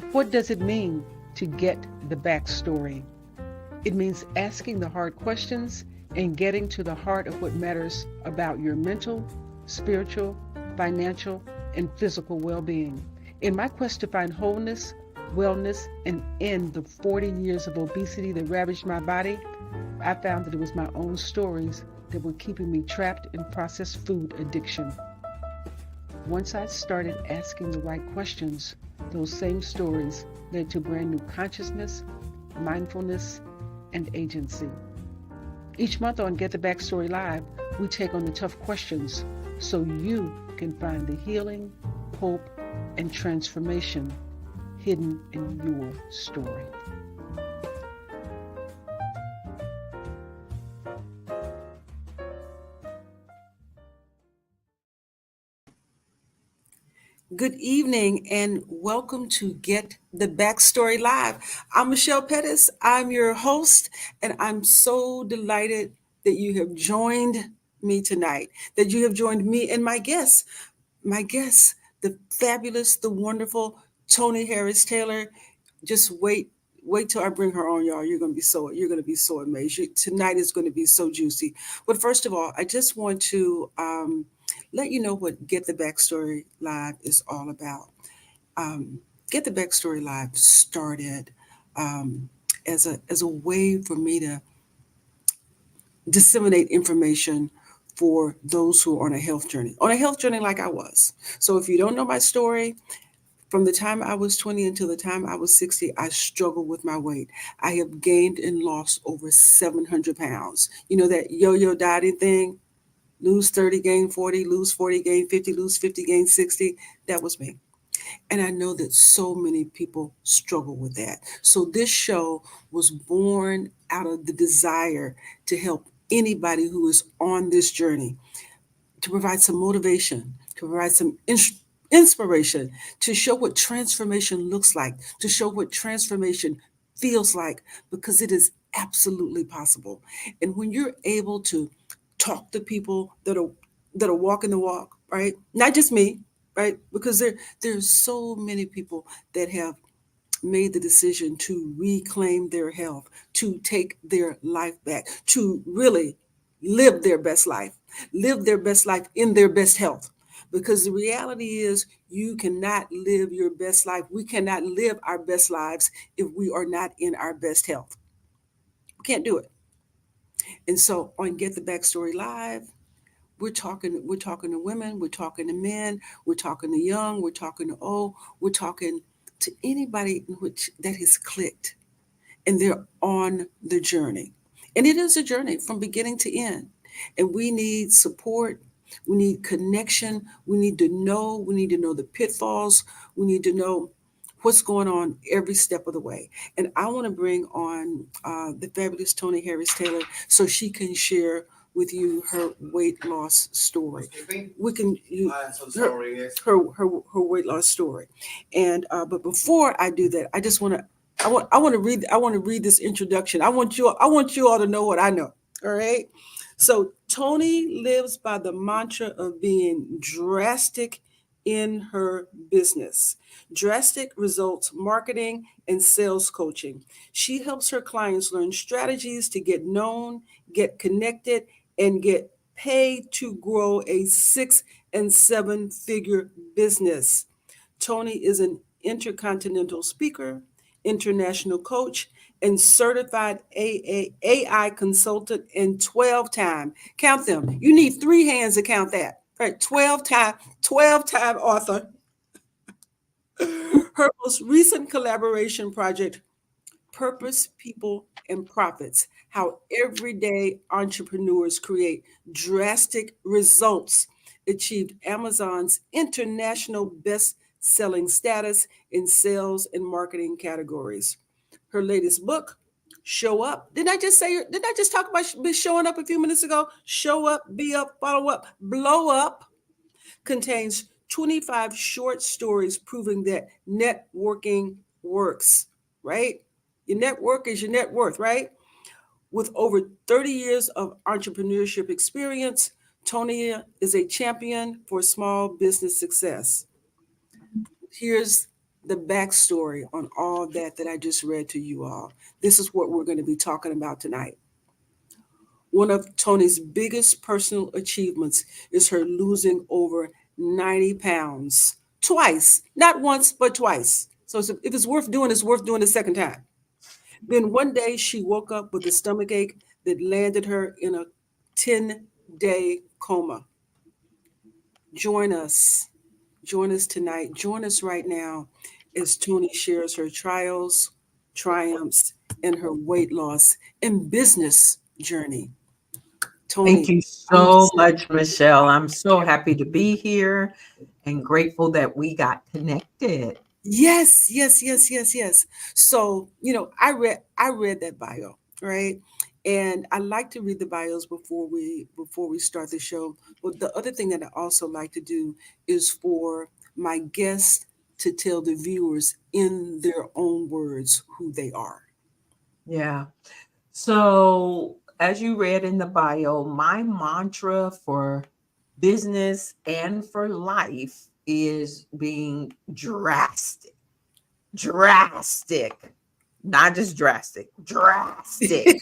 What does it mean to get the backstory? It means asking the hard questions and getting to the heart of what matters about your mental, spiritual, financial, and physical well being. In my quest to find wholeness, wellness, and end the 40 years of obesity that ravaged my body, I found that it was my own stories that were keeping me trapped in processed food addiction. Once I started asking the right questions, those same stories led to brand new consciousness, mindfulness, and agency. Each month on Get the Backstory Live, we take on the tough questions so you can find the healing, hope, and transformation hidden in your story. Good evening and welcome to Get the Backstory Live. I'm Michelle Petties. I'm your host, and I'm so delighted that you have joined me tonight, that you have joined me and my guest, the fabulous, the wonderful Toni Harris Talor. Just wait till I bring her on, y'all. You're gonna be so amazed. Tonight is going to be so juicy. But first of all, I just want to let you know what Get the Backstory Live is all about. Get the Backstory Live started as a way for me to disseminate information for those who are on a health journey like I was. So if you don't know my story, from the time I was 20 until the time I was 60, I struggled with my weight. I have gained and lost over 700 pounds. You know that yo-yo dieting thing? Lose 30, gain 40, lose 40, gain 50, lose 50, gain 60. That was me. And I know that so many people struggle with that. So this show was born out of the desire to help anybody who is on this journey, to provide some motivation, to provide some inspiration, to show what transformation looks like, to show what transformation feels like, because it is absolutely possible. And when you're able to talk to people that are walking the walk, right? Not just me, right? Because there's so many people that have made the decision to reclaim their health, to take their life back, to really live their best life, live their best life in their best health. Because the reality is, you cannot live your best life. We cannot live our best lives if we are not in our best health. We can't do it. And so on Get the Backstory Live, we're talking to women, we're talking to men, we're talking to young, we're talking to old, we're talking to anybody in which that has clicked and they're on the journey. And it is a journey from beginning to end. And we need support, we need connection, we need to know the pitfalls, we need to know what's going on every step of the way. And I want to bring on the fabulous Toni Harris Talor so she can share with you her weight loss story. We can you, I'm so her, sorry. Yes. her weight loss story. And but before I do that, I just want to I want to read this introduction. I want you all to know what I know. All right. So Toni lives by the mantra of being drastic in her business. Drastic results marketing and sales coaching. She helps her clients learn strategies to get known, get connected, and get paid to grow a 6 and 7 figure business. Toni is an intercontinental speaker, international coach, and certified AI consultant, and 12-time, count them. You need 3 hands to count that. Right, 12-time author. Her most recent collaboration project, Purpose, People, and Profits: How Everyday Entrepreneurs Create Drastic Results, achieved Amazon's international best-selling status in sales and marketing categories. Her latest book, Show Up. Didn't I just talk about showing up a few minutes ago? Show up, be up, follow up, blow up, contains 25 short stories proving that networking works, right? Your network is your net worth, right? With over 30 years of entrepreneurship experience, Toni is a champion for small business success. Here's the backstory on all that I just read to you all. This is what we're going to be talking about tonight. One of Toni's biggest personal achievements is her losing over 90 pounds twice, not once, but twice. So if it's worth doing, it's worth doing the second time. Then one day she woke up with a stomach ache that landed her in a 10-day coma. Join us. Join us tonight. Join us right now as Toni shares her trials, triumphs, and her weight loss and business journey. Thank Toni, you I'm so much, Michelle. I'm so happy to be here and grateful that we got connected. yes, yes, yes, yes, yes. So, I read that bio, right? And I like to read the bios before we start the show. But the other thing that I also like to do is for my guests to tell the viewers in their own words who they are. Yeah. So, as you read in the bio, my mantra for business and for life is being drastic. Drastic. Not just drastic, drastic.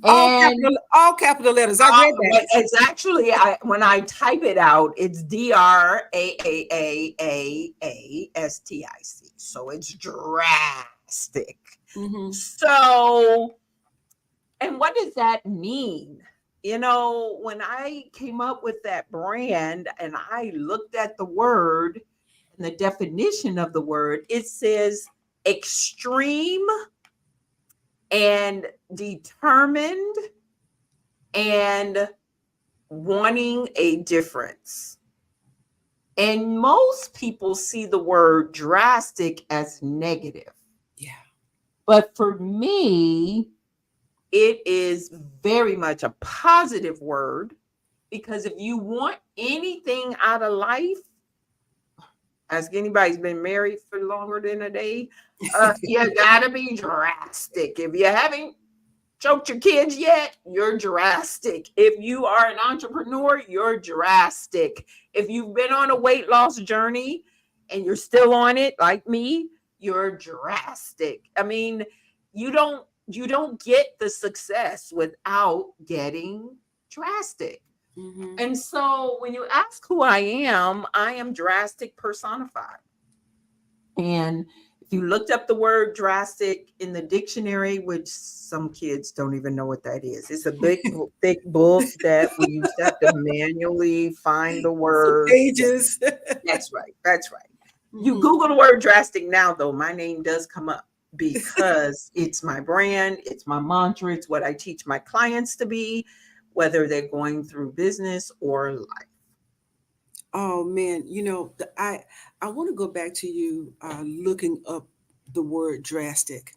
And All capital letters. I read that. it's actually when I type it out, it's DRAAAAASTIC. So it's drastic. Hmm. So, and what does that mean? When I came up with that brand and I looked at the word and the definition of the word, it says extreme and determined and wanting a difference. And most people see the word drastic as negative. Yeah. But for me, it is very much a positive word because if you want anything out of life, ask anybody who's been married for longer than a day, you gotta be drastic. If you haven't choked your kids yet, you're drastic. If you are an entrepreneur, you're drastic. If you've been on a weight loss journey and you're still on it, like me, you're drastic. I mean, you don't get the success without getting drastic. Hmm. And so when you ask who I am drastic personified. And if you looked up the word drastic in the dictionary, which some kids don't even know what that is, it's a big, thick book that we used to have to manually find the Some word. pages. That's right. That's right. You Mhm. Google the word drastic now, though, my name does come up because it's my brand, it's my mantra, it's what I teach my clients to be, whether they're going through business or life. Oh man, I want to go back to you looking up the word drastic.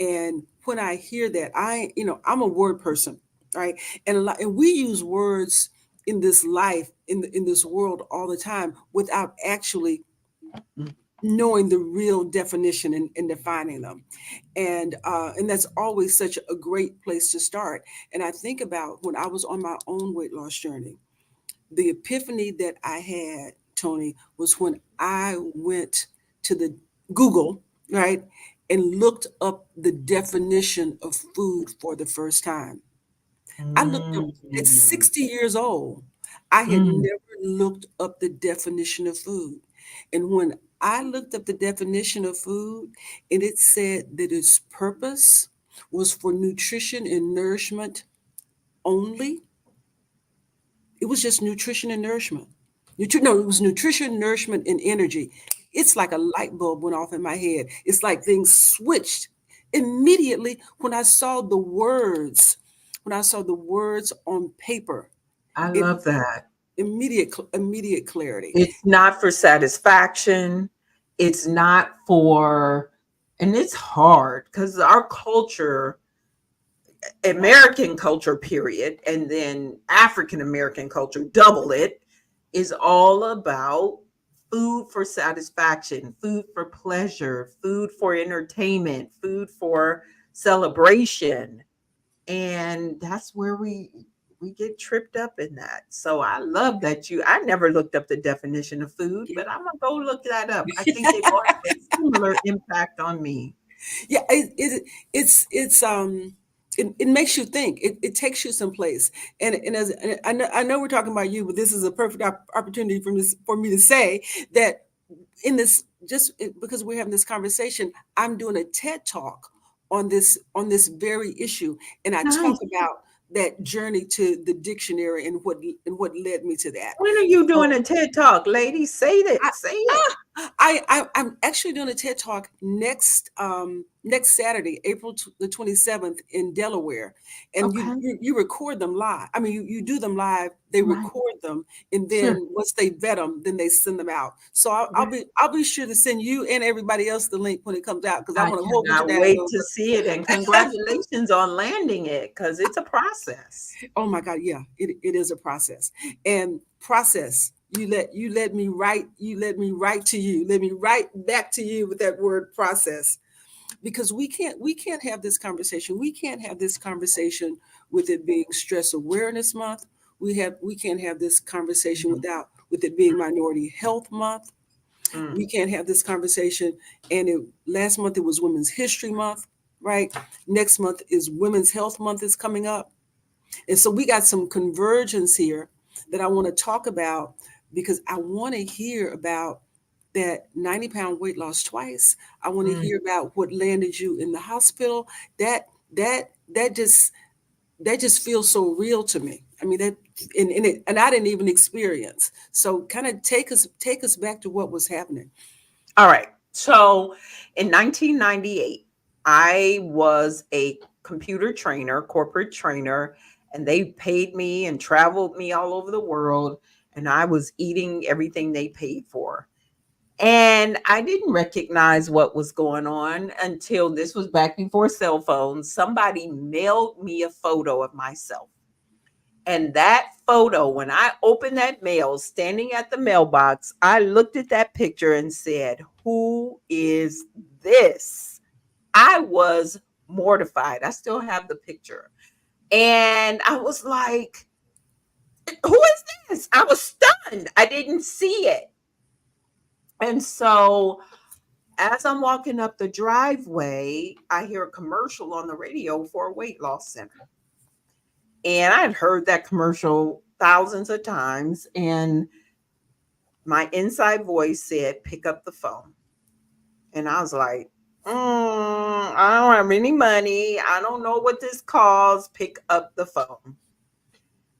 And when I hear that, I'm a word person, right? And we use words in this life, in this world all the time without actually Mm. knowing the real definition and defining them. And that's always such a great place to start. And I think about when I was on my own weight loss journey, the epiphany that I had, Toni, was when I went to the Google, right, and looked up the definition of food for the first time. I looked up at Mm. 60 years old. I had Mm. never looked up the definition of food. And when I looked up the definition of food, and it said that its purpose was for nutrition and nourishment only, it was just nutrition and nourishment. No, it was nutrition, nourishment, and energy. It's like a light bulb went off in my head. It's like things switched immediately when I saw the words. When I saw the words on paper, I it love that. immediate clarity. It's not for satisfaction. It's not for, and it's hard because our culture, American culture, period, and then African American culture, double it, is all about food for satisfaction, food for pleasure, food for entertainment, food for celebration. And that's where we we get tripped up in that. So I love that I never looked up the definition of food, but I'm gonna go look that up. I think they both have a similar impact on me. Yeah, it makes you think. It takes you someplace. And I know we're talking about you, but this is a perfect opportunity for me to say that in this, because we're having this conversation, I'm doing a TED talk on this very issue, and I talk Nice. about that journey to the dictionary and what led me to that. When are you doing a TED Talk, ladies? Say that. I, Say it. I'm actually doing a TED talk next Saturday, April the 27th in Delaware, and Okay. you record them live. I mean, you do them live. They Right. record them, and Sure. then once they vet them, then they send them out. So Right. I'll be sure to send you and everybody else the link when it comes out, because I I want a whole bunch of cannot wait downloads. to see it, and congratulations on landing it, because it's a process. Oh my God, yeah, it is a process. And process, you let me write to you. Let me write back to you with that word process. Because we can't have this conversation. We can't have this conversation with it being Stress Awareness Month. We can't have this conversation with it being Minority Health Month. Mm. We can't have this conversation. And last month it was Women's History Month, right? Next month is Women's Health Month is coming up. And so we got some convergence here that I want to talk about, because I want to hear about that 90-pound weight loss twice. I want to hear about what landed you in the hospital. That just feels so real to me. I mean, that and I didn't even experience. So kind of take us back to what was happening. All right. So in 1998, I was a computer trainer, corporate trainer, and they paid me and traveled me all over the world. And I was eating everything they paid for. And I didn't recognize what was going on until this was back before cell phones. Somebody mailed me a photo of myself. And that photo, when I opened that mail, standing at the mailbox, I looked at that picture and said, "Who is this?" I was mortified. I still have the picture. And I was like, "Who is this?" I was stunned. I didn't see it. And so as I'm walking up the driveway, I hear a commercial on the radio for a weight loss center. And I had heard that commercial thousands of times. And my inside voice said, "Pick up the phone." And I was like, I don't have any money. I don't know what this costs. Pick up the phone.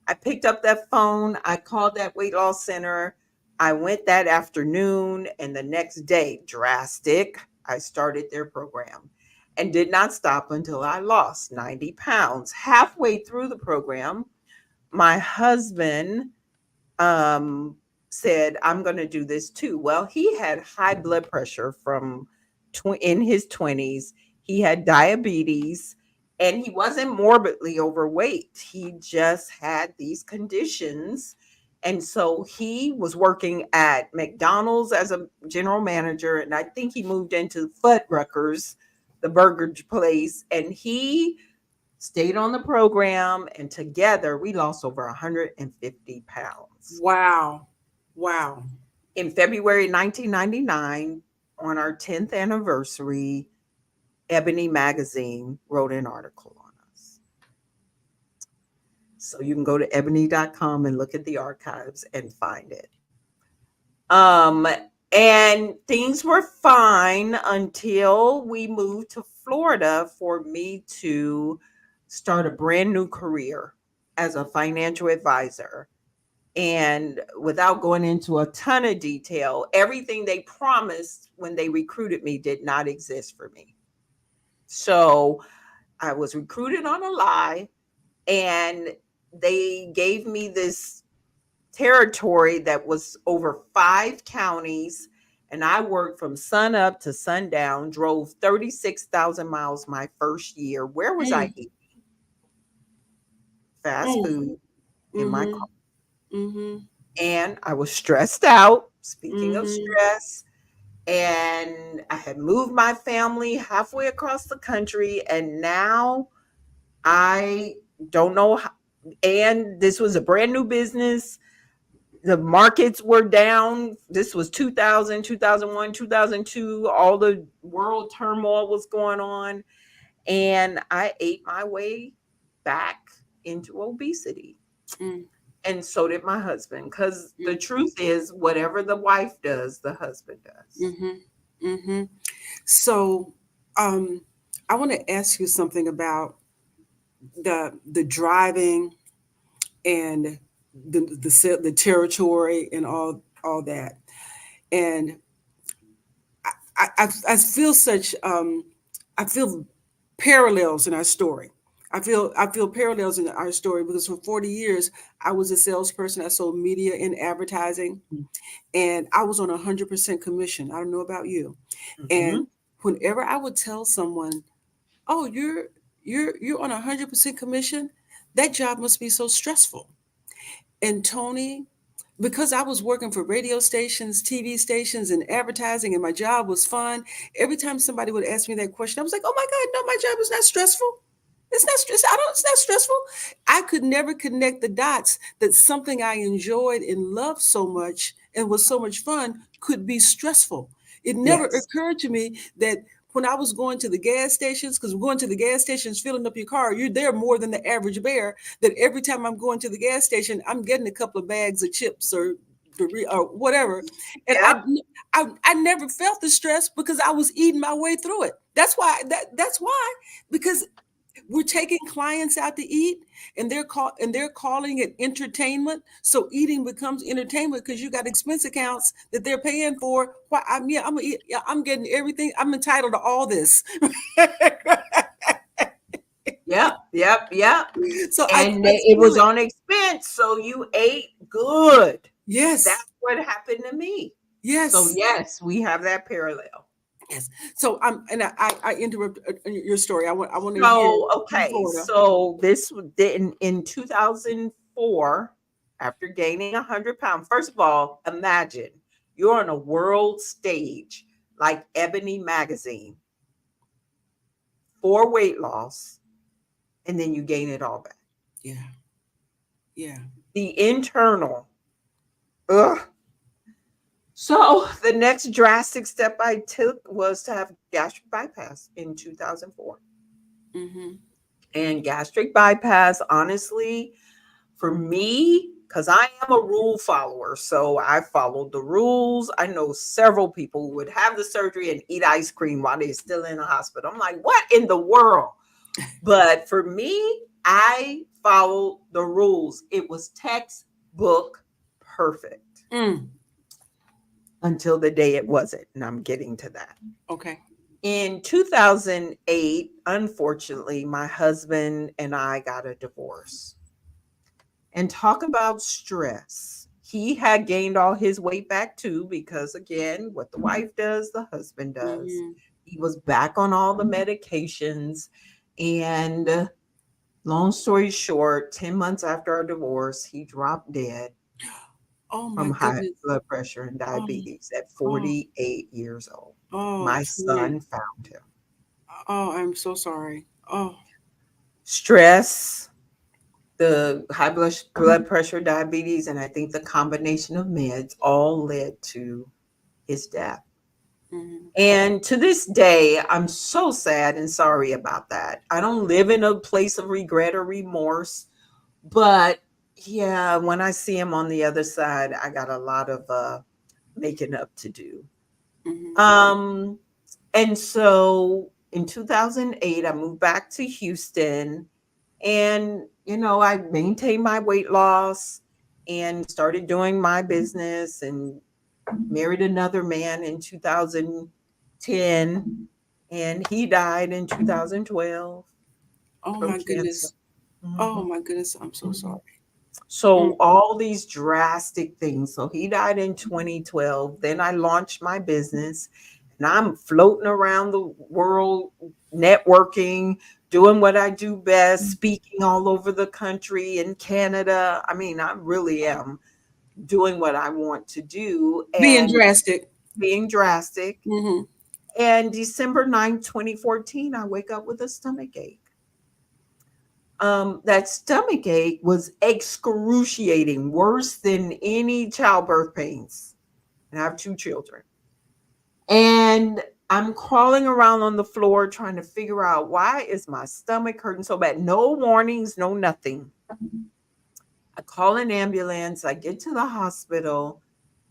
I picked up that phone. I called that weight loss center. I went that afternoon, and the next day, Drastic, I started their program and did not stop until I lost 90 pounds. Halfway through the program, my husband said, "I'm going to do this too." Well, he had high blood pressure from in his 20s. He had diabetes, and he wasn't morbidly overweight. He just had these conditions. And so he was working at McDonald's as a general manager. And I think he moved into Fuddruckers, the burger place. And he stayed on the program. And together we lost over 150 pounds. Wow. In February 1999, on our 10th anniversary, Ebony magazine wrote an article on us. So you can go to ebony.com and look at the archives and find it. And things were fine until we moved to Florida for me to start a brand new career as a financial advisor. And without going into a ton of detail, everything they promised when they recruited me did not exist for me. So I was recruited on a lie, and they gave me this territory that was over 5 counties. And I worked from sun up to sundown, drove 36,000 miles my first year. Where was I eating? Fast food in my car. And I was stressed out. Speaking of stress, and I had moved my family halfway across the country, and now I don't know And this was a brand new business. The markets were down. This was 2000, 2001, 2002. All the world turmoil was going on. And I ate my way back into obesity. Mm. And so did my husband. Because the Mm. truth is, whatever the wife does, the husband does. Mm-hmm. Mm-hmm. So I want to ask you something about the driving and the territory and all that. And I feel such I feel parallels in our story. I feel parallels in our story because for 40 years I was a salesperson. I sold media and advertising, and I was on 100% commission. I don't know about you. And Mhm. whenever I would tell someone, "Oh, you're on 100% commission," that job must be so stressful. And Toni, because I was working for radio stations, TV stations, and advertising, and my job was fun, every time somebody would ask me that question, I was like, "Oh my God, no, my job is not stressful. It's not stress. I don't. It's not stressful." I could never connect the dots that something I enjoyed and loved so much and was so much fun could be stressful. It never Yes. occurred to me that when I was going to the gas stations, because going to the gas stations, filling up your car, you're there more than the average bear. That every time I'm going to the gas station, I'm getting a couple of bags of chips or whatever, and Yep. I never felt the stress because I was eating my way through it. That's why, because we're taking clients out to eat, and they're calling it entertainment. So eating becomes entertainment because you got expense accounts that they're paying for. Why I'm getting everything. I'm entitled to all this. Yep. Yep. Yep. So And I it feel was it. on expense, so you ate good. Yes, That's what happened to me. So yes, yes, we have that parallel. yes. So I interrupt your story. I want to hear So in okay, Florida. so this in 2004, after gaining 100 pounds. First of all, imagine you're on a world stage like Ebony magazine for weight loss, and then you gain it all back. Yeah, yeah. The internal, ugh. So the next drastic step I took was to have gastric bypass in 2004. Mm-hmm. And gastric bypass, honestly, for me, because I am a rule follower, so I followed the rules. I know several people who would have the surgery and eat ice cream while they're still in the hospital. I'm like, what in the world? But for me, I followed the rules. It was textbook perfect Mm. until the day it wasn't. And I'm getting to that. Okay. In 2008, unfortunately, my husband and I got a divorce. And talk about stress. He had gained all his weight back too, because again, what the wife does, the husband does. Mm-hmm. He was back on all the medications. And long story short, 10 months after our divorce, he dropped dead Oh my from high goodness. blood pressure and Oh, diabetes at oh, 48 years old. oh, My Toni. son found him. Oh, I'm so sorry. Oh, Stress, the high blood pressure, diabetes, and I think the combination of meds all led to his death. mm-hmm. And to this day, I'm so sad and sorry about that. I don't live in a place of regret or remorse, but yeah, when I see him on the other side, I got a lot of making up to do. Mm-hmm. Um, and so in 2008, I moved back to Houston, and I maintained my weight loss and started doing my business and married another man in 2010, and he died in 2012 Oh from my cancer. goodness. Oh Mhm, my goodness. I'm so mhm. sorry. Mm. So all these drastic things. So he died in 2012. Then I launched my business, and I'm floating around the world, networking, doing what I do best, speaking all over the country in Canada. I mean, I really am doing what I want to do Being and drastic. being drastic. Mm-hmm. And December 9th, 2014, I wake up with a stomach ache. that stomach ache was excruciating, worse than any childbirth pains. And I have 2 children. And I'm crawling around on the floor trying to figure out, why is my stomach hurting so bad? No warnings, no nothing. I call an ambulance. I get to the hospital.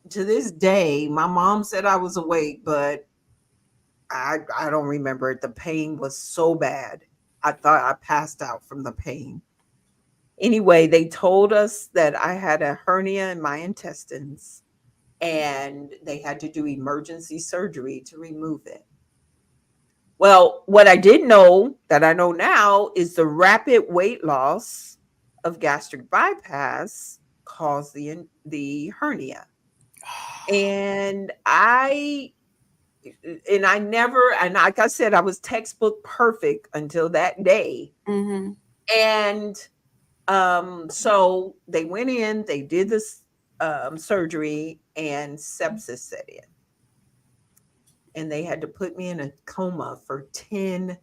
To this day, my mom said I was awake, but I don't remember it. The pain was so bad. I thought I passed out from the pain. Anyway, they told us that I had a hernia in my intestines and they had to do emergency surgery to remove it. Well, what I didn't know that I know now is the rapid weight loss of gastric bypass caused the hernia. And I never, and like I said, I was textbook perfect until that day. Mm-hmm. And so they went in, they did this surgery, and sepsis set in. And they had to put me in a coma for 10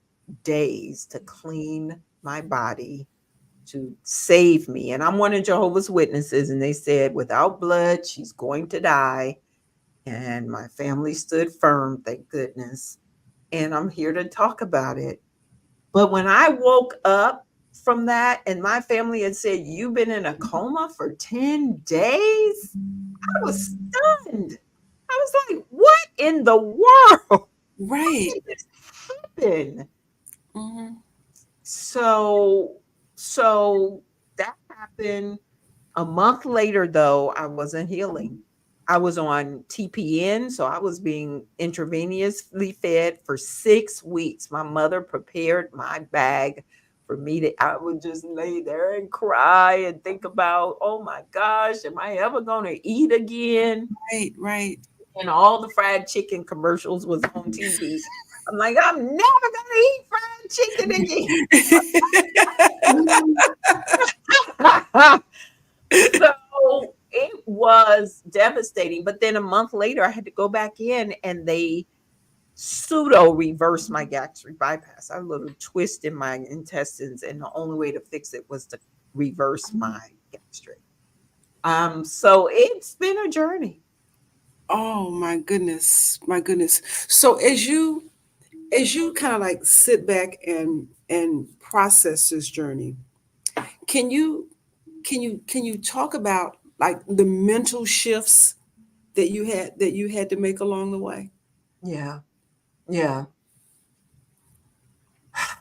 days to clean my body, to save me. And I'm one of Jehovah's Witnesses, and they said, without blood, she's going to die. And my family stood firm, thank goodness. And I'm here to talk about it. But when I woke up from that and my family had said, you've been in a coma for 10 days, I was stunned. I was like, what in the world? Right. How did this happen? Mm-hmm. So that happened. A month later, though, I wasn't healing. I was on TPN, so I was being intravenously fed for 6 weeks. My mother prepared my bag for me to, I would just lay there and cry and think about, oh my gosh, am I ever going to eat again? Right. And all the fried chicken commercials was on TV. I'm like, I'm never going to eat fried chicken again. So it was devastating. But then a month later, I had to go back in and they pseudo reversed my gastric bypass. I had a little twist in my intestines, and the only way to fix it was to reverse my gastric. So it's been a journey. Oh my goodness. So as you kind of like sit back and process this journey, can you talk about like the mental shifts that you had to make along the way? Yeah.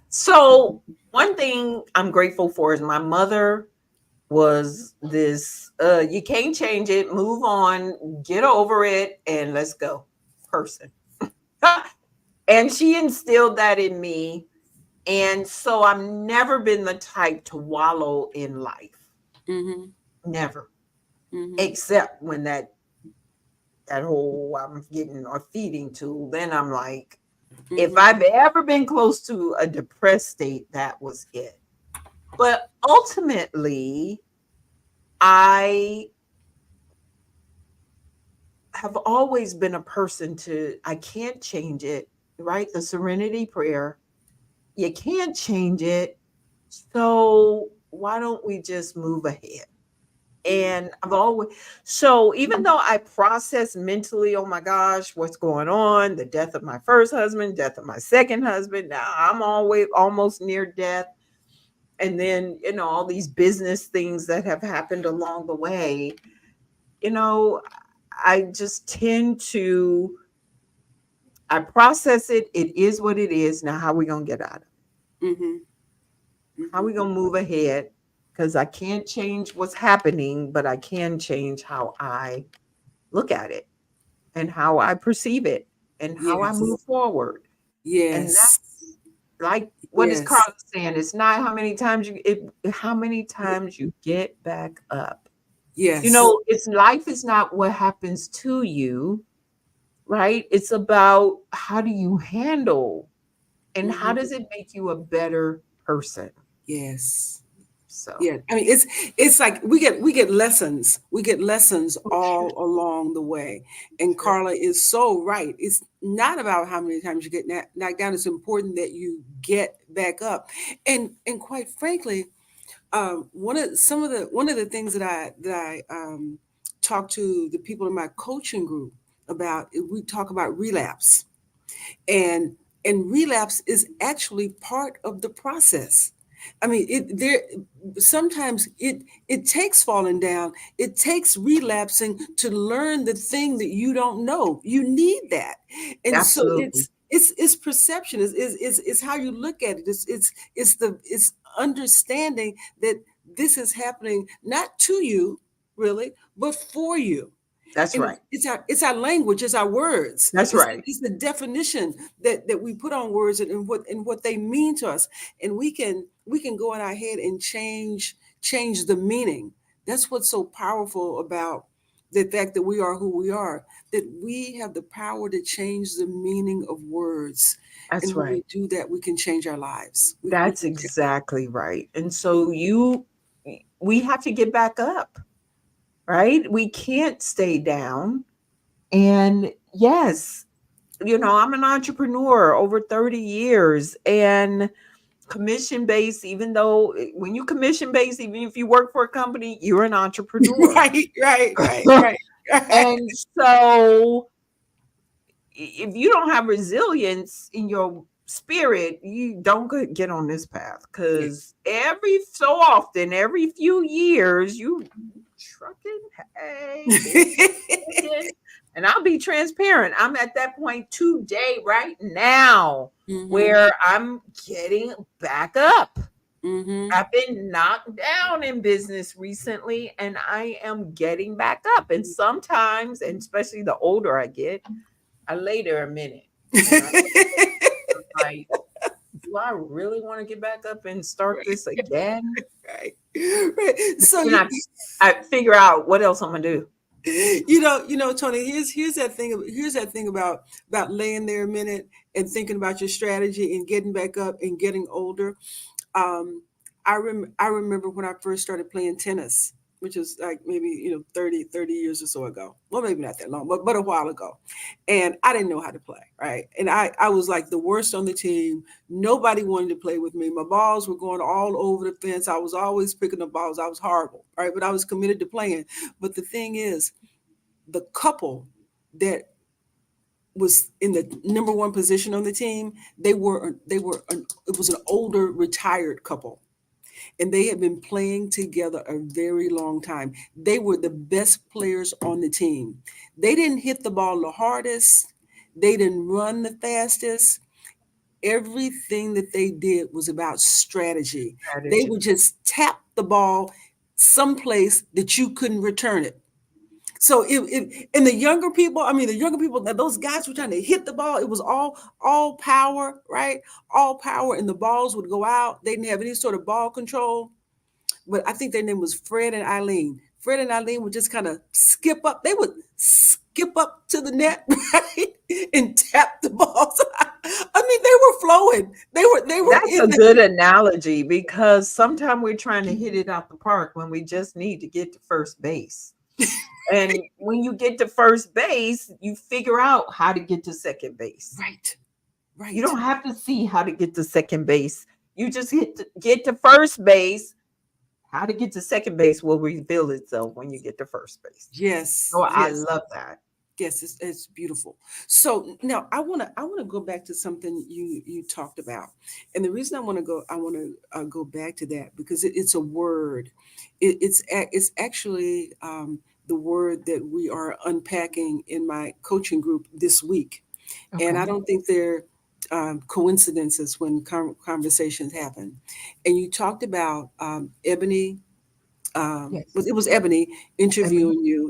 So one thing I'm grateful for is my mother was this, you can't change it, move on, get over it, and let's go person. And she instilled that in me. And so I've never been the type to wallow in life. Mm-hmm. Never. Mm-hmm. Except when that whole I'm getting a feeding tube, then I'm like, Mm-hmm. if I've ever been close to a depressed state, that was it. But ultimately, I have always been a person I can't change it, right? The serenity prayer, you can't change it. So why don't we just move ahead? And so even though I process mentally, oh my gosh, what's going on? The death of my first husband, death of my second husband. Now I'm always almost near death. And then, all these business things that have happened along the way, I just tend to, I process it. It is what it is. Now, how are we going to get out of it? Mm-hmm. Mm-hmm. How are we going to move ahead? Because I can't change what's happening, but I can change how I look at it and how I perceive it and how I move forward. Yes. And that's like what is Carla saying? It's not how many times you get back up. Yes. Life is not what happens to you, right? It's about how do you handle and how does it make you a better person? Yes. So yeah, I mean it's like we get lessons all along the way, and Carla is so right. It's not about how many times you get knocked down. It's important that you get back up, and quite frankly, One of the things that I talk to the people in my coaching group about, we talk about relapse, and relapse is actually part of the process. I mean, sometimes it takes falling down, it takes relapsing to learn the thing that you don't know. You need that, and so Absolutely. it's perception, is how you look at it. It's understanding that this is happening not to you really, but for you. That's And right. it's our language, it's our words, That's right. it's the definition that we put on words, and what they mean to us. And we can go in our head and change the meaning. That's what's so powerful about the fact that we are who we are, that we have the power to change the meaning of words. That's And when right. we do that, we can change our lives. We That's can change. exactly right. And so we have to get back up, right? We can't stay down. And yes, I'm an entrepreneur over 30 years, and commission based, even though when you commission based, even if you work for a company, you're an entrepreneur. Right. And so if you don't have resilience in your spirit, you don't get on this path, Yeah. because every so often, every few years, you trucking, hey, trucking. And I'll be transparent. I'm at that point today, right now, Hmm. where I'm getting back up. Hmm. I've been knocked down in business recently, and I am getting back up. And sometimes, and especially the older I get, I lay there a minute and I'm like, do I really want to get back up and start this again? Right. Right. So And I figure out what else I'm gonna do. Tony, here's that thing about laying there a minute and thinking about your strategy and getting back up and getting older. Um, I remember when I first started playing tennis, which is like maybe 30 years or so ago. Well, maybe not that long, but a while ago. And I didn't know how to play, right? And I was like the worst on the team. Nobody wanted to play with me. My balls were going all over the fence. I was always picking the balls. I was horrible, right? But I was committed to playing. But the thing is, the couple that was in the number one position on the team, it was an older retired couple, and they had been playing together a very long time. They were the best players on the team. They didn't hit the ball the hardest, they didn't run the fastest. Everything that they did was about strategy. They Strategy. would just tap the ball someplace that you couldn't return it. So and the younger people, that those guys were trying to hit the ball. It was all power, right? All power, and the balls would go out. They didn't have any sort of ball control. But I think their name was Fred and Eileen. Fred and Eileen would just kind of skip up. They would skip up to the net, right, and tap the balls. I mean, they were flowing. They were That's a in good analogy, because sometimes we're trying to hit it out the park when we just need to get to first base. And when you get to first base, you figure out how to get to second base. Right. You don't have to see how to get to second base. You just get to first base. How to get to second base will reveal itself when you get to first base. Yes, Oh, I yes. love that. Yes, it's beautiful. So now I wanna go back to something you talked about, and the reason I want to go back to that because it's a word. It's actually the word that we are unpacking in my coaching group this week, and I Okay. don't think they're coincidences when conversations happen. And you talked about Ebony, Yes. it was Ebony Ebony. interviewing you,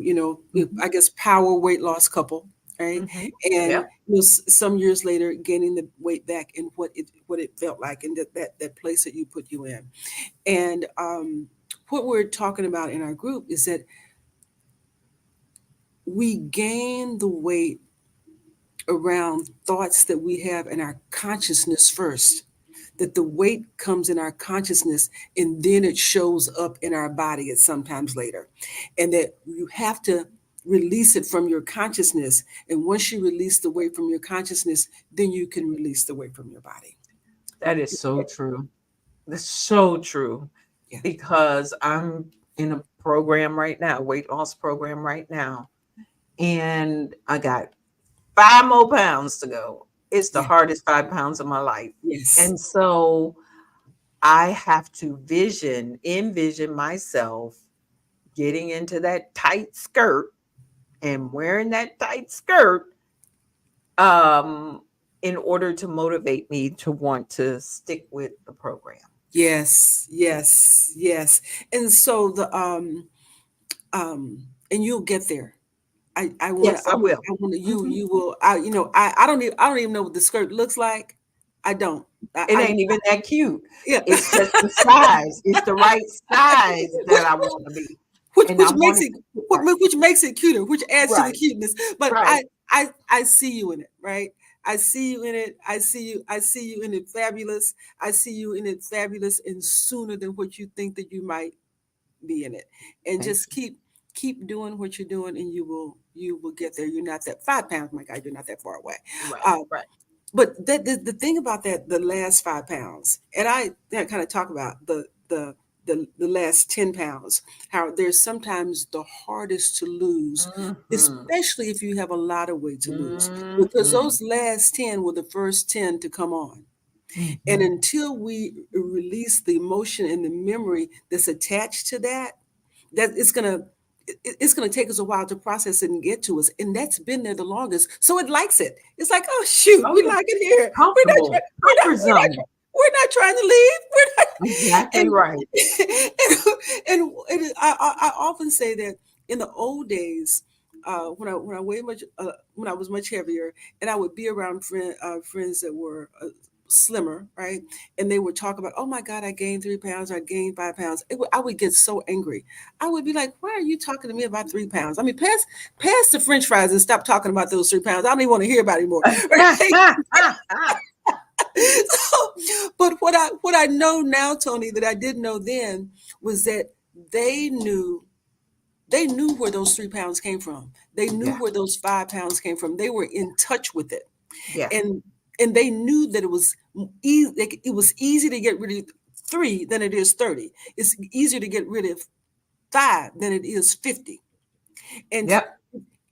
Mhm. I guess power weight loss couple, right? Mhm. And Yep. some years later gaining the weight back and what it felt like, and that place that you put you in. And what we're talking about in our group is that we gain the weight around thoughts that we have in our consciousness first, that the weight comes in our consciousness and then it shows up in our body at sometimes later, and that you have to release it from your consciousness, and once you release the weight from your consciousness, then you can release the weight from your body. That is so true. That's so true. Yeah. because I'm in a program right now, weight loss program right now, and I got 5 more pounds to go. It's the Yeah. hardest 5 pounds of my life. Yes. And so I have to envision myself getting into that tight skirt and wearing that tight skirt um, in order to motivate me to want to stick with the program. Yes. Yes. Yes. And so and you'll get there. I want to, Yes, I will. I want to, Mhm. you will, I don't even know what the skirt looks like. I don't. It ain't even that cute. Yeah. It's just the size. It's the right size that I want to be. And I which want makes it it to fit right. which makes it cuter, which adds to the Right. cuteness. But Right. I see you in it, right? I see you in it. I see you in it fabulous. I see you in it fabulous and sooner than what you think that you might be in it. And Thank just you. keep doing what you're doing and you will get there. You're not that 5 pounds, my God, you're not that far away. Right. Uh, Right. but the thing about that, the last 5 pounds, and I kind of talk about the last 10 pounds, how they're sometimes the hardest to lose, Mhm. especially if you have a lot of weight to lose, because Mhm. those last 10 were the first 10 to come on. And Mhm. until we release the emotion and the memory that's attached to that, that it's gonna take us a while to process it and get to us. And that's been there the longest. So it likes it. It's like, oh shoot, Oh we yeah. like it here. Comfortable. Comfort zone. We're not trying to leave. We're not Exactly and right. I often say that in the old days, when I weighed much when I was much heavier, and I would be around friends that were slimmer, right? And they would talk about, oh my God, I gained 3 pounds, I gained 5 pounds. I would get so angry. I would be like, why are you talking to me about 3 pounds? I mean, pass the French fries and stop talking about those 3 pounds. I don't even want to hear about it anymore, right? So, but what I know now, Toni, that I didn't know then was that they knew they knew where those 3 pounds came from. They knew Yeah. where those 5 pounds came from. They were in touch with it, Yeah. and they knew that easy. It was easy to get rid of 3 than it is 30. It's easier to get rid of 5 than it is 50. And Yep.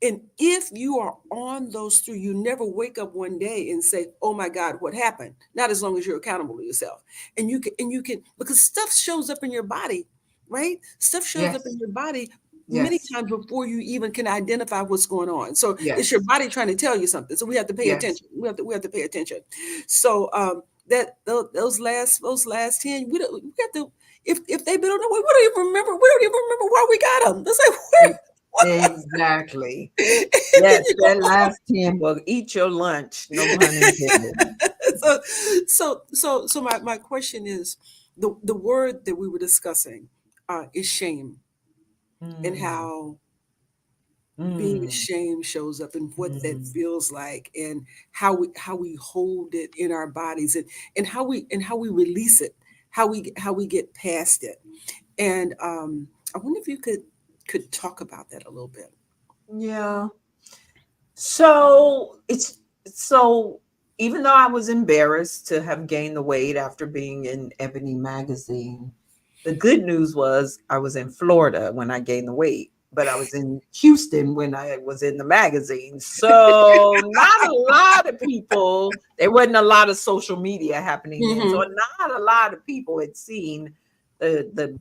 and if you are on those 3, you never wake up one day and say, "Oh my God, what happened?" Not as long as you're accountable to yourself. And you can, because stuff shows up in your body, right? Stuff shows up in Yes. your body many Yes. times before you even can identify what's going on. So it's your Yes. body trying to tell you something. So we have to pay Yes. attention. We have to pay attention. So that those last 10, we have to, if they've been on the way, we don't even remember why we got them. It's like, where E- what? Exactly. And then Yes. you go, That last 10 will eat your lunch. No pun intended. so so my question is, the word that we were discussing is shame, and Mm, how being mm, ashamed shows up and what that mm. feels like, and how we hold it in our bodies, and how we release it, how we get past it. And I wonder if you could talk about that a little bit. Yeah. So it's so even though I was embarrassed to have gained the weight after being in Ebony magazine, the good news was I was in Florida when I gained the weight, but I was in Houston when I was in the magazine. So not a lot of people, there wasn't a lot of social media happening then. So Mm-hmm. not a lot of people had seen the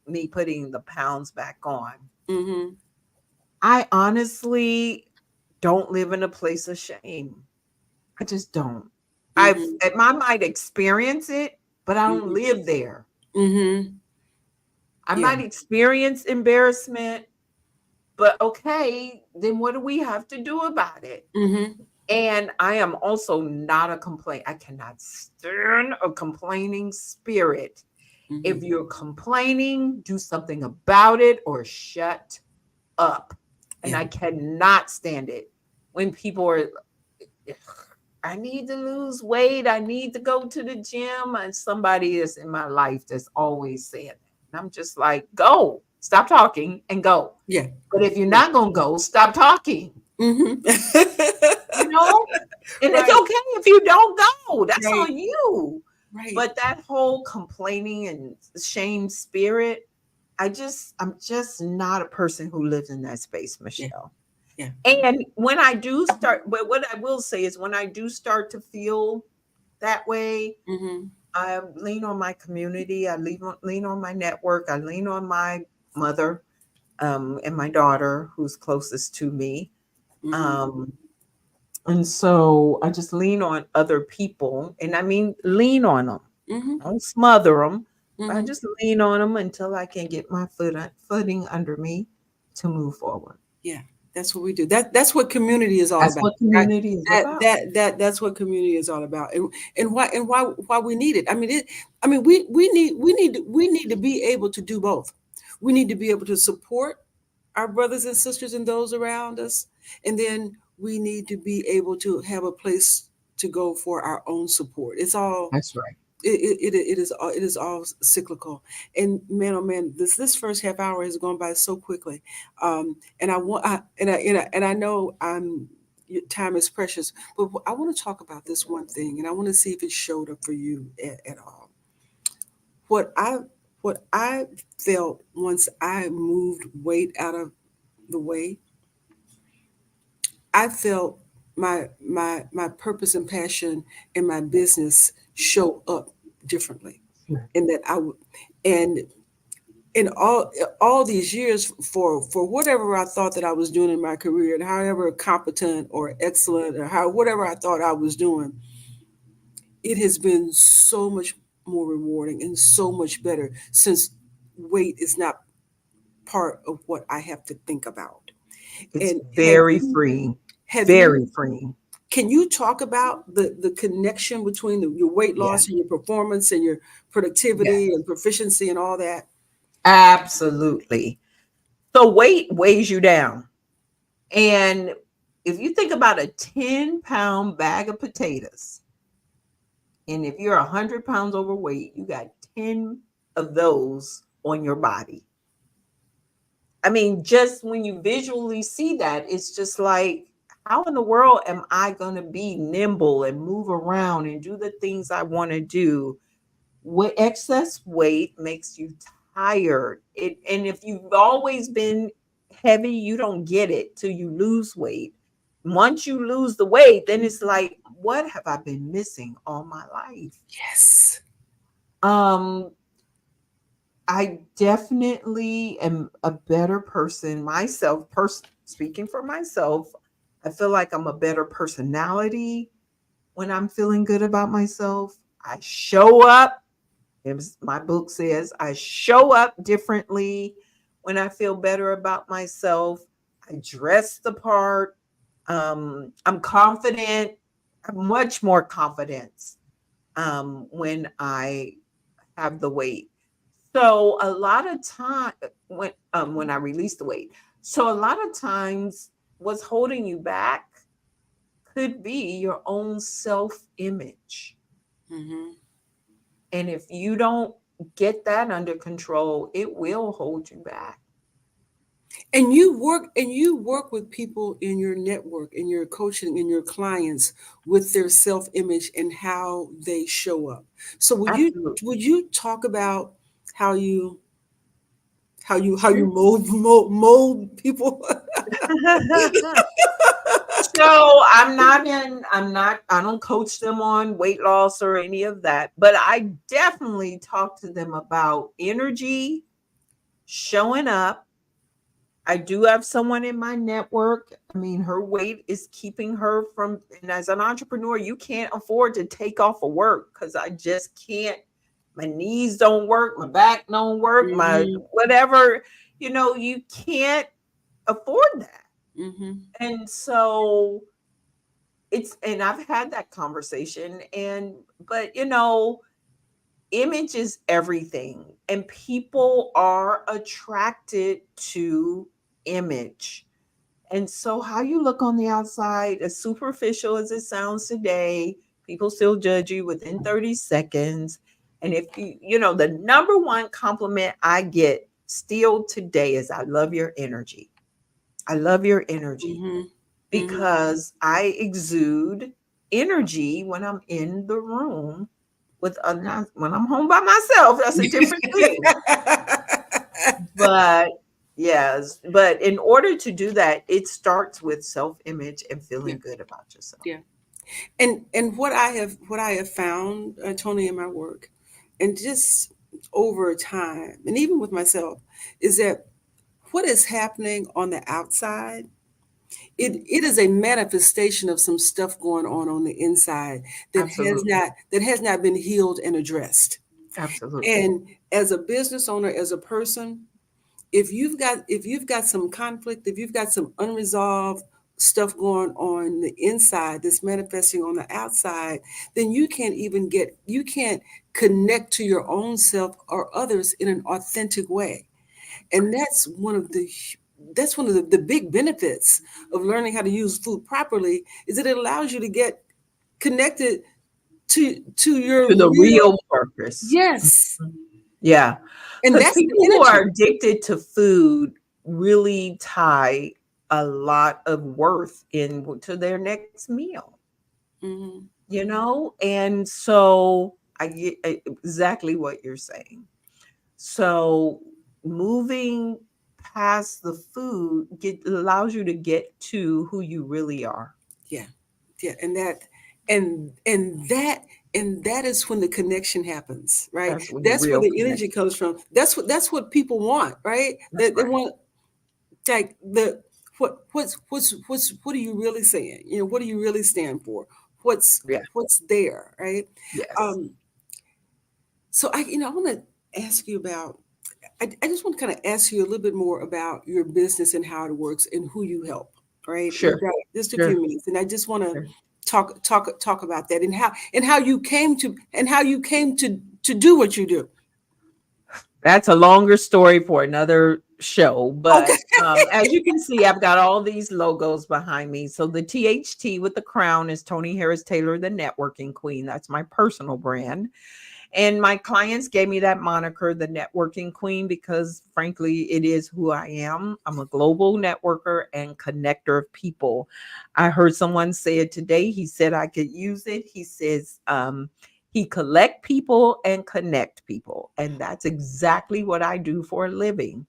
me putting the pounds back on. Mm-hmm. I honestly don't live in a place of shame. I just don't. Mm-hmm. I might experience it, but I don't Mm-hmm. live there. Mm-hmm. I Yeah. might experience embarrassment, but okay, then what do we have to do about it? Mm-hmm. And I am also not a complaint. I cannot stand a complaining spirit. If Mm-hmm. you're complaining, do something about it or shut up. And Yeah. I cannot stand it when people are, I need to lose weight. I need to go to the gym. And somebody is in my life that's always saying that. And I'm just like, go, stop talking and go. Yeah. But if you're Yeah. not going to go, stop talking, Mm-hmm. you know? And it's Right. okay if you don't go. That's Right. on you. Right. But that whole complaining and shame spirit, I'm just not a person who lives in that space, Yeah. Michelle. Yeah. And when I do start, but what I will say is when I do start to feel that way, Mm-hmm. I lean on my community, lean on my network, I lean on my mother, and my daughter who's closest to me. Mm-hmm. Um, and so I just lean on other people, and I mean, lean on them. Mm-hmm. I don't smother them, but I Mm-hmm. just lean on them until I can get my footing under me to move forward. Yeah, that's what we do. That's what community is all That's about. what Right? community is about. That's what community is all about, and why we need it. I mean, we need to be able to do both. We need to be able to support our brothers and sisters and those around us, and then we need to be able to have a place to go for our own support. It's all That's right. it is all cyclical. And man, oh man, this first half hour has gone by so quickly. And I want and I know time is precious, but I want to talk about this one thing, and I want to see if it showed up for you at all. What I what I felt once I moved weight out of the way, I felt my purpose and passion in my business show up differently, Sure. and that I would, and in all these years, for whatever I thought that I was doing in my career, and however competent or excellent or how whatever I thought I was doing, it has been so much more rewarding and so much better since weight is not part of what I have to think about. It's And very freeing. have you Very freeing. can you talk about the connection between your weight Yeah. loss and your performance and your Yeah. productivity and proficiency and all that? Absolutely. So weight weighs you down. And if you think about a 10-pound bag of potatoes, and if you're 100 pounds overweight, you got 10 of those on your body. I mean, just when you visually see that, it's just like, how in the world am I going to be nimble and move around and do the things I want to do? What excess weight makes you tired. And if you've always been heavy, you don't get it till you lose weight. Once you lose the weight, then it's like, what have I been missing all my life? Yes. Um, I definitely am a better person myself. Speaking for myself, I feel like I'm a better personality when I'm feeling good about myself. I show up. As my book says, I show up differently when I feel better about myself. I dress the part. I'm confident. I'm much more confidence when I have the weight. So a lot of time when I release the weight. So a lot of times what's holding you back could be your own self-image. Mm-hmm. And if you don't get that under control, it will hold you back. And you work with people in your network, in your coaching, in your clients with their self-image and how they show up. So Absolutely. would you talk about how you mold people? So I don't coach them on weight loss or any of that, but I definitely talk to them about energy, showing up. I do have someone in my network. I mean, her weight is keeping her from, and as an entrepreneur, you can't afford to take off of work because I just can't. My knees don't work, my back don't work, my Mm-hmm. whatever, you can't afford that. Mm-hmm. And so and I've had that conversation, but image is everything, and people are attracted to image. And so how you look on the outside, as superficial as it sounds today, people still judge you within 30 seconds. And if the number one compliment I get still today is, I love your energy. I love your energy, Mm-hmm. because I exude energy when I'm in the room with when I'm home by myself, that's a different thing. But yes, but in order to do that, it starts with self-image and feeling good about yourself. Yeah. And what I have found, Toni, in my work, and just over time, and even with myself, is that what is happening on the outside, it is a manifestation of some stuff going on the inside that Absolutely. has not been healed and addressed. Absolutely. And as a business owner, as a person, if you've got some conflict, if you've got some unresolved stuff going on the inside that's manifesting on the outside, then you can't connect to your own self or others in an authentic way. And that's one of the big benefits of learning how to use food properly, is that it allows you to get connected to your To the real purpose. yes. Yeah. And Because that's the people who energy. are addicted to food really tie a lot of worth into their next meal, Mhm. and so I get exactly what you're saying. So moving past the food allows you to get to who you really are. Yeah. Yeah. And that is when the connection happens, right? That's when the That's where real the connection. energy comes from. That's what people want, right? That's They right. want, like, what are you really saying? What do you really stand for? What's Yeah. what's there, right? Yes. Um, so I want to ask you about. I just want to kind of ask you a little bit more about your business and how it works and who you help, right? We've Sure. got just a Sure. few minutes, and I just want to Sure. talk about that, and how you came to do what you do. That's a longer story for another show, Okay. but as you can see, I've got all these logos behind me. So the THT with the crown is Toni Harris Talor, the networking queen. That's my personal brand. And my clients gave me that moniker, the networking queen, because frankly, it is who I am. I'm a global networker and connector of people. I heard someone say it today. He said I could use it. He says, he collect people and connect people. And that's exactly what I do for a living.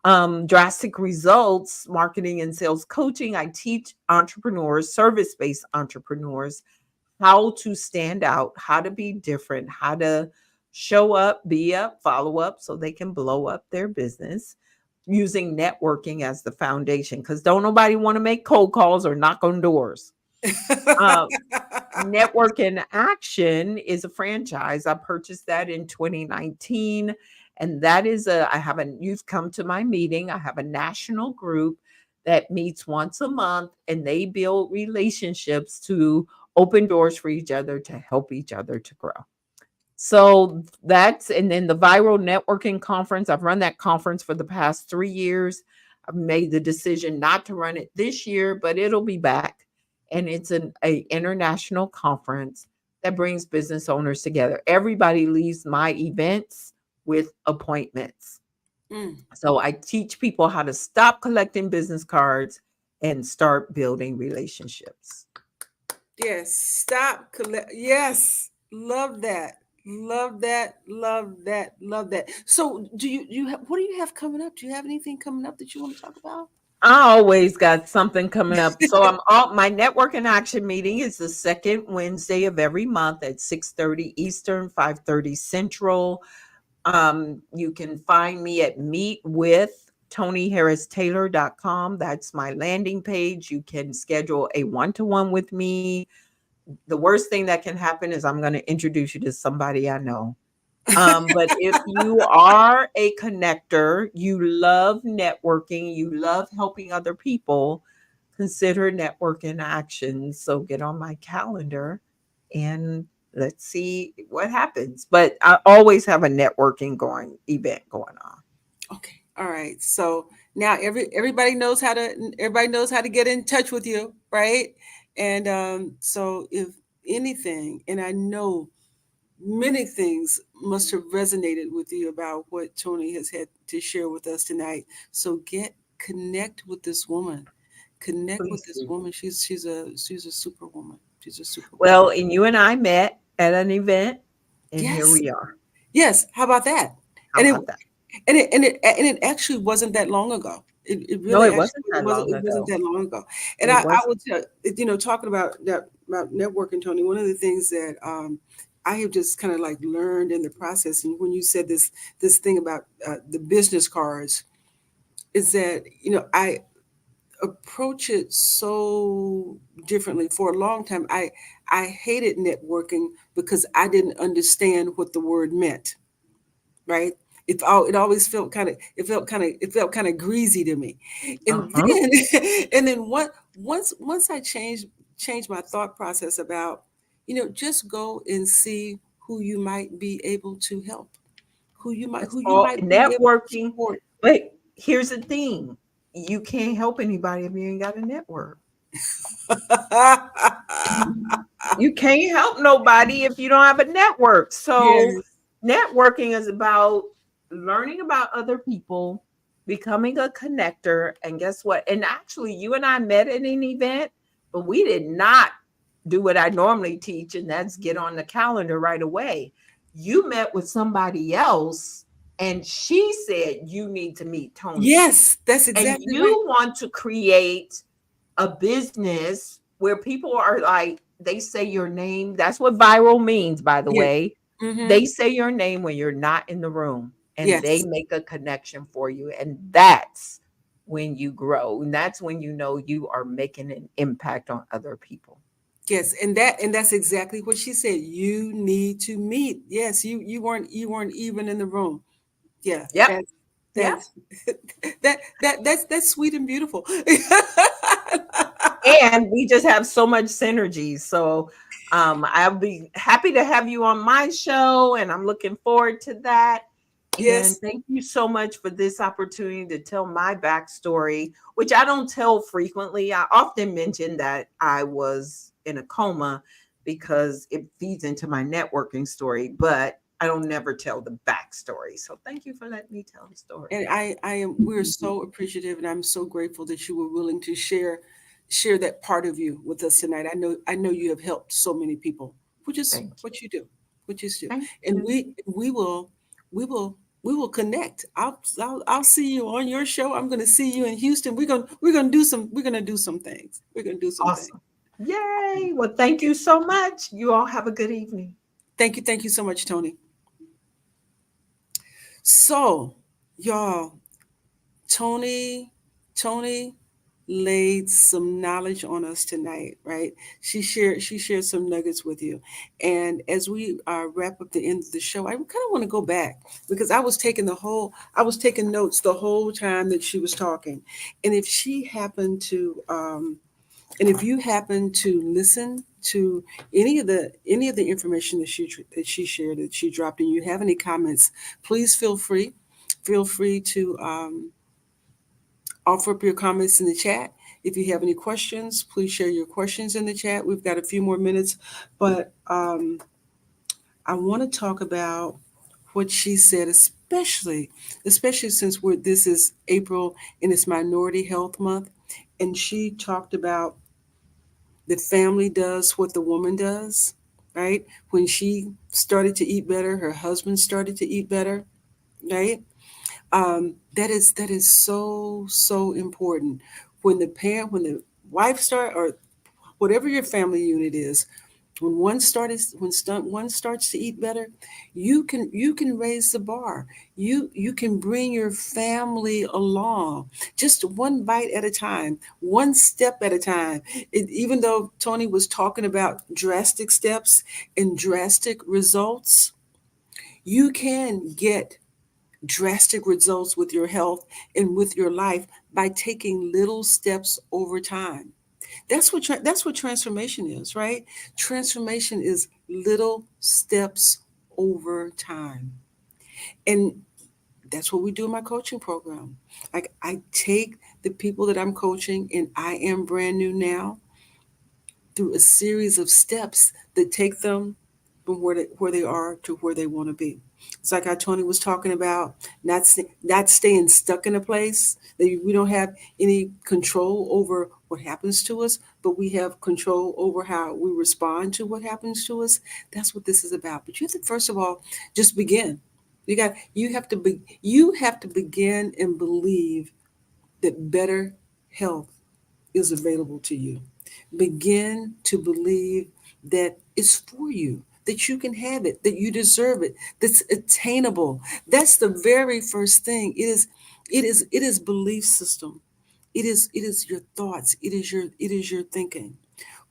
Drastic Results, marketing and sales coaching. I teach entrepreneurs, service-based entrepreneurs, how to stand out, how to be different, how to show up, be up, follow up so they can blow up their business using networking as the foundation. Because don't nobody want to make cold calls or knock on doors. Uh, Network in Action is a franchise. I purchased that in 2019. And that is you've come to my meeting. I have a national group that meets once a month and they build relationships to open doors for each other to help each other to grow. So and then the Viral Networking Conference. I've run that conference for the past 3 years. I've made the decision not to run it this year, but it'll be back. And it's an international conference that brings business owners together. Everybody leaves my events with appointments. Mm. So I teach people how to stop collecting business cards and start building relationships. Yes. Stop. Yes. Love that. Love that. Love that. Love that. So, what do you have coming up? Do you have anything coming up that you want to talk about? I always got something coming up. So my network and action meeting is the second Wednesday of every month at 6:30 Eastern, 5:30 Central. You can find me at meetwithtoniharristalor.com. That's my landing page. You can schedule a one-to-one with me. The worst thing that can happen is I'm going to introduce you to somebody I know. But if you are a connector, you love networking, you love helping other people, consider networking actions. So get on my calendar and let's see what happens. But I always have a networking event going on. Okay. All right. So now everybody knows how to get in touch with you, right? And so if anything, and I know many things must have resonated with you about what Toni has had to share with us tonight. So connect with this woman. Connect with Please this do. woman. She's a superwoman. She's a superwoman. Well, and you and I met at an event And here Yes. we are. Yes. How about that? How And it about that? and it actually wasn't that long ago. It No, really it actually wasn't that long it wasn't ago. that long ago. And It I wasn't. will tell talking about that about networking, Tony. One of the things that I have just kind of like learned in the process, and when you said this thing about the business cards, is that I approach it so differently. For a long time, I hated networking because I didn't understand what the word meant, right? It always felt kind of greasy to me. And Uh-huh. then and then once I changed my thought process about, just go and see who you might be able to help, That's who you all might be able to networking. support. But here's the thing. You can't help anybody if you ain't got a network. You can't help nobody if you don't have a network. So Yes. networking is about learning about other people, becoming a connector. And guess what? And actually, you and I met at an event, but we did not do what I normally teach, and that's get on the calendar right away. You met with somebody else, and she said, you need to meet Toni. Yes, that's And exactly right. you want to create a business where people are like, they say your name. That's what viral means, by the Yes. way. Mm-hmm. They say your name when you're not in the room, and they Yes. make a connection for you. And that's when you grow. And that's when you know you are making an impact on other people. Yes, and that's exactly what she said. You need to meet. Yes, you weren't even in the room. Yeah, Yep. Yep. that's that's sweet and beautiful. And we just have so much synergy. So I'll be happy to have you on my show, and I'm looking forward to that. And Yes. thank you so much for this opportunity to tell my backstory, which I don't tell frequently. I often mention that I was in a coma because it feeds into my networking story, but I don't never tell the backstory. So thank you for letting me tell the story. And we're so appreciative, and I'm so grateful that you were willing to share that part of you with us tonight. I know you have helped so many people, which is Thank you. what you do, which is do. Thank And you. we will connect. I'll see you on your show. I'm going to see you in Houston. We're going to do some things. We're going to do some things. Awesome. Yay. Well, thank you so much. You all have a good evening. Thank you so much, Toni. So, y'all, Toni, Toni laid some knowledge on us tonight, right? She shared some nuggets with you, and as we wrap up the end of the show, I kind of want to go back because I was taking notes the whole time that she was talking, and if you happen to listen to any of the information that she shared, that she dropped, and you have any comments, please feel free to offer up your comments in the chat. If you have any questions, please share your questions in the chat. We've got a few more minutes, but I want to talk about what she said, especially since this is April and it's Minority Health Month, and she talked about the family does what the woman does, right? When she started to eat better, her husband started to eat better, right? That is so important. When the wife or whatever your family unit is, one starts to eat better, you can raise the bar. You can bring your family along, just one bite at a time, one step at a time. Even though Toni was talking about drastic steps and drastic results, you can get drastic results with your health and with your life by taking little steps over time. That's what transformation is, right? Transformation is little steps over time. And that's what we do in my coaching program. Like, I take the people that I'm coaching, and I am brand new now, through a series of steps that take them from where they are to where they want to be. It's like how Toni was talking about not staying stuck in a place that we don't have any control over what happens to us, but we have control over how we respond to what happens to us. That's what this is about. But you have to, first of all, just begin. You have to begin and believe that better health is available to you. Begin to believe that it's for you, that you can have it, that you deserve it, that's attainable. That's the very first thing. It is belief system. It is your thoughts. It is your thinking.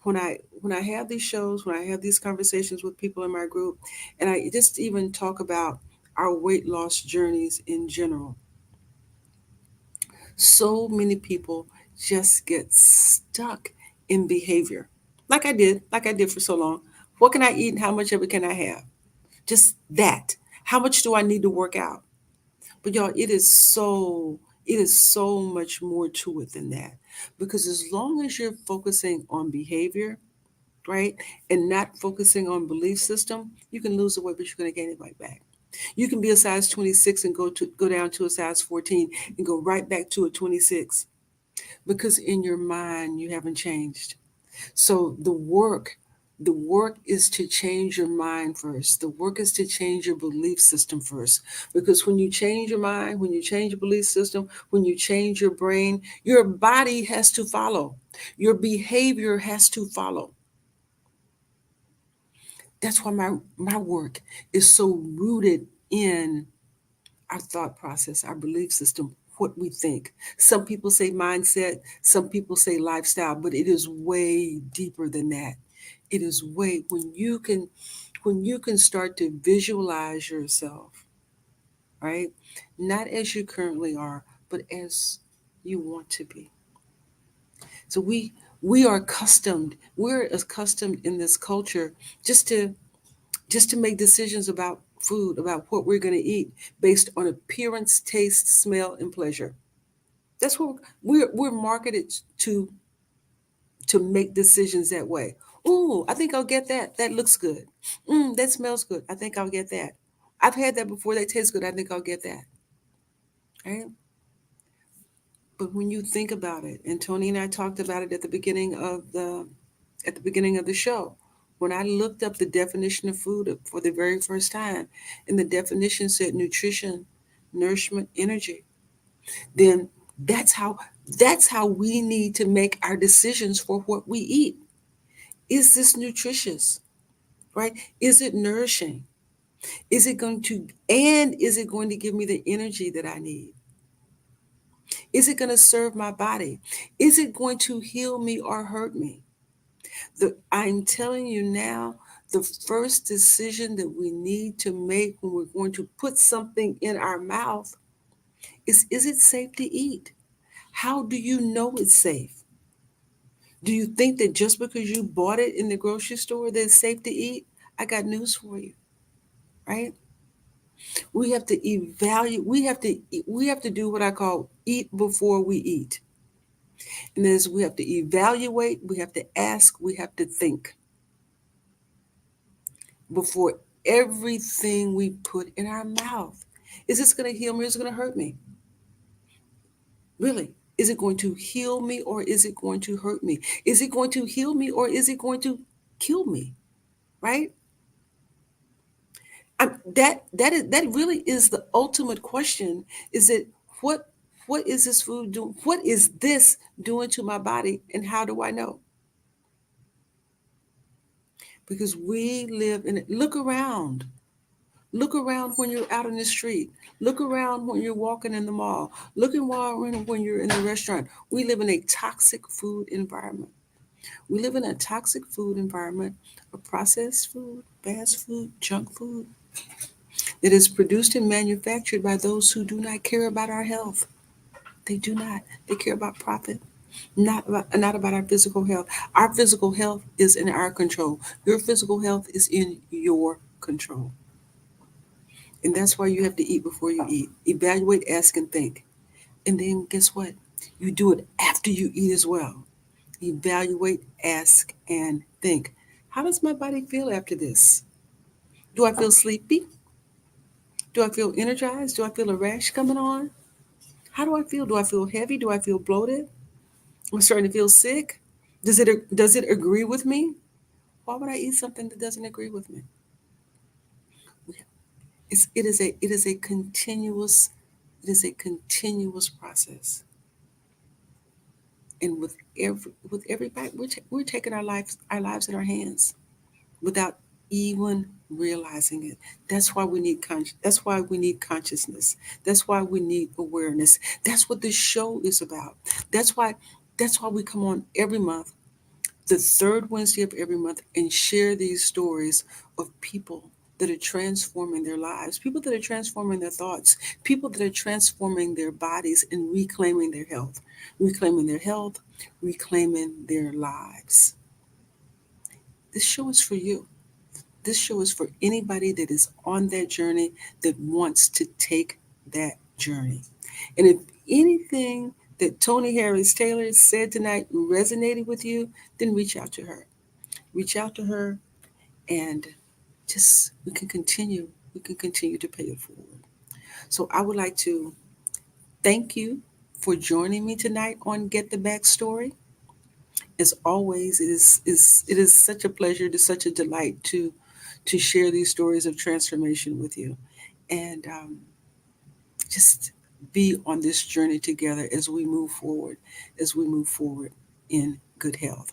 When I have these shows, when I have these conversations with people in my group, and I just even talk about our weight loss journeys in general, so many people just get stuck in behavior. Like I did for so long. What can I eat and how much of it can I have? Just that. How much do I need to work out? But y'all, it is so much more to it than that. Because as long as you're focusing on behavior, right, and not focusing on belief system, you can lose the weight, but you're going to gain it right back. You can be a size 26 and go down to a size 14 and go right back to a 26 because in your mind you haven't changed. So the work is to change your mind first. The work is to change your belief system first. Because when you change your mind, when you change your belief system, when you change your brain, your body has to follow. Your behavior has to follow. That's why my work is so rooted in our thought process, our belief system, what we think. Some people say mindset, some people say lifestyle, but it is way deeper than that. It is way when you can start to visualize yourself, right? Not as you currently are, but as you want to be. So we're accustomed in this culture just to make decisions about food, about what we're going to eat based on appearance, taste, smell, and pleasure. That's what we're marketed to to make decisions that way. Oh, I think I'll get that. That looks good. That smells good. I think I'll get that. I've had that before. That tastes good. I think I'll get that. Right? But when you think about it, and Toni and I talked about it at the beginning of the show, when I looked up the definition of food for the very first time, and the definition said nutrition, nourishment, energy, then that's how that's how we need to make our decisions for what we eat. Is this nutritious? Right? Is it nourishing? Is it going to give me the energy that I need? Is it going to serve my body? Is it going to heal me or hurt me? I'm telling you now, the first decision that we need to make when we're going to put something in our mouth is it safe to eat? How do you know it's safe? Do you think that just because you bought it in the grocery store that it's safe to eat? I got news for you, right? We have to evaluate, we have to do what I call eat before we eat. And as we have to evaluate, we have to ask, we have to think before everything we put in our mouth. Is this going to heal me or is it going to hurt me? Really? Is it going to heal me or is it going to hurt me? Is it going to heal me or is it going to kill me? Right? That really is the ultimate question. Is it what what is this food doing? What is this doing to my body and how do I know? Because we live in it. Look around. Look around when you're out in the street. Look around when you're walking in the mall. Look around when you're in the restaurant. We live in a toxic food environment. We live in a toxic food environment of processed food, fast food, junk food that is produced and manufactured by those who do not care about our health. They do not. They care about profit, not about our physical health. Our physical health is in our control. Your physical health is in your control. And that's why you have to eat before you eat. Evaluate, ask, and think. And then guess what? You do it after you eat as well. Evaluate, ask, and think. How does my body feel after this? Do I feel sleepy? Do I feel energized? Do I feel a rash coming on? How do I feel? Do I feel heavy? Do I feel bloated? I'm starting to feel sick. Does it agree with me? Why would I eat something that doesn't agree with me? It is a continuous process. And with everybody, we're taking our lives in our hands without even realizing it. That's why we need that's why we need consciousness. That's why we need awareness. That's what this show is about. That's why we come on every month, the third Wednesday of every month, and share these stories of people that are transforming their lives, people that are transforming their thoughts, people that are transforming their bodies and reclaiming their health, reclaiming their lives. This show is for you. This show is for anybody that is on that journey, that wants to take that journey. And if anything that Toni Harris Talor said tonight resonated with you, then reach out to her. Reach out to her, and just we can continue to pay it forward. So I would like to thank you for joining me tonight on Get the Backstory. As always, it is such a pleasure, it is such a delight to share these stories of transformation with you, and just be on this journey together as we move forward, in good health.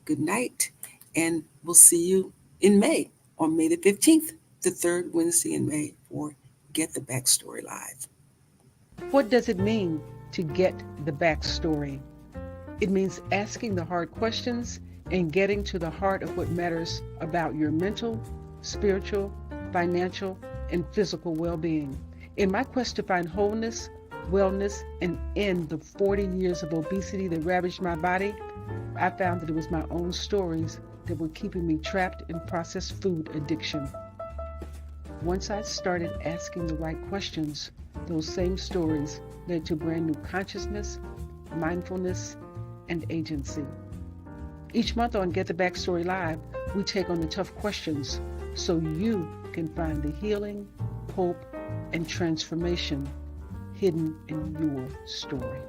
Good night, and we'll see you in May, on May the 15th, the third Wednesday in May, for Get the Backstory Live. What does it mean to get the backstory? It means asking the hard questions and getting to the heart of what matters about your mental, spiritual, financial, and physical well-being. In my quest to find wholeness, wellness, and end the 40 years of obesity that ravaged my body, I found that it was my own stories that were keeping me trapped in processed food addiction. Once I started asking the right questions, those same stories led to brand new consciousness, mindfulness, and agency. Each month on Get the Backstory Live, we take on the tough questions so you can find the healing, hope, and transformation hidden in your story.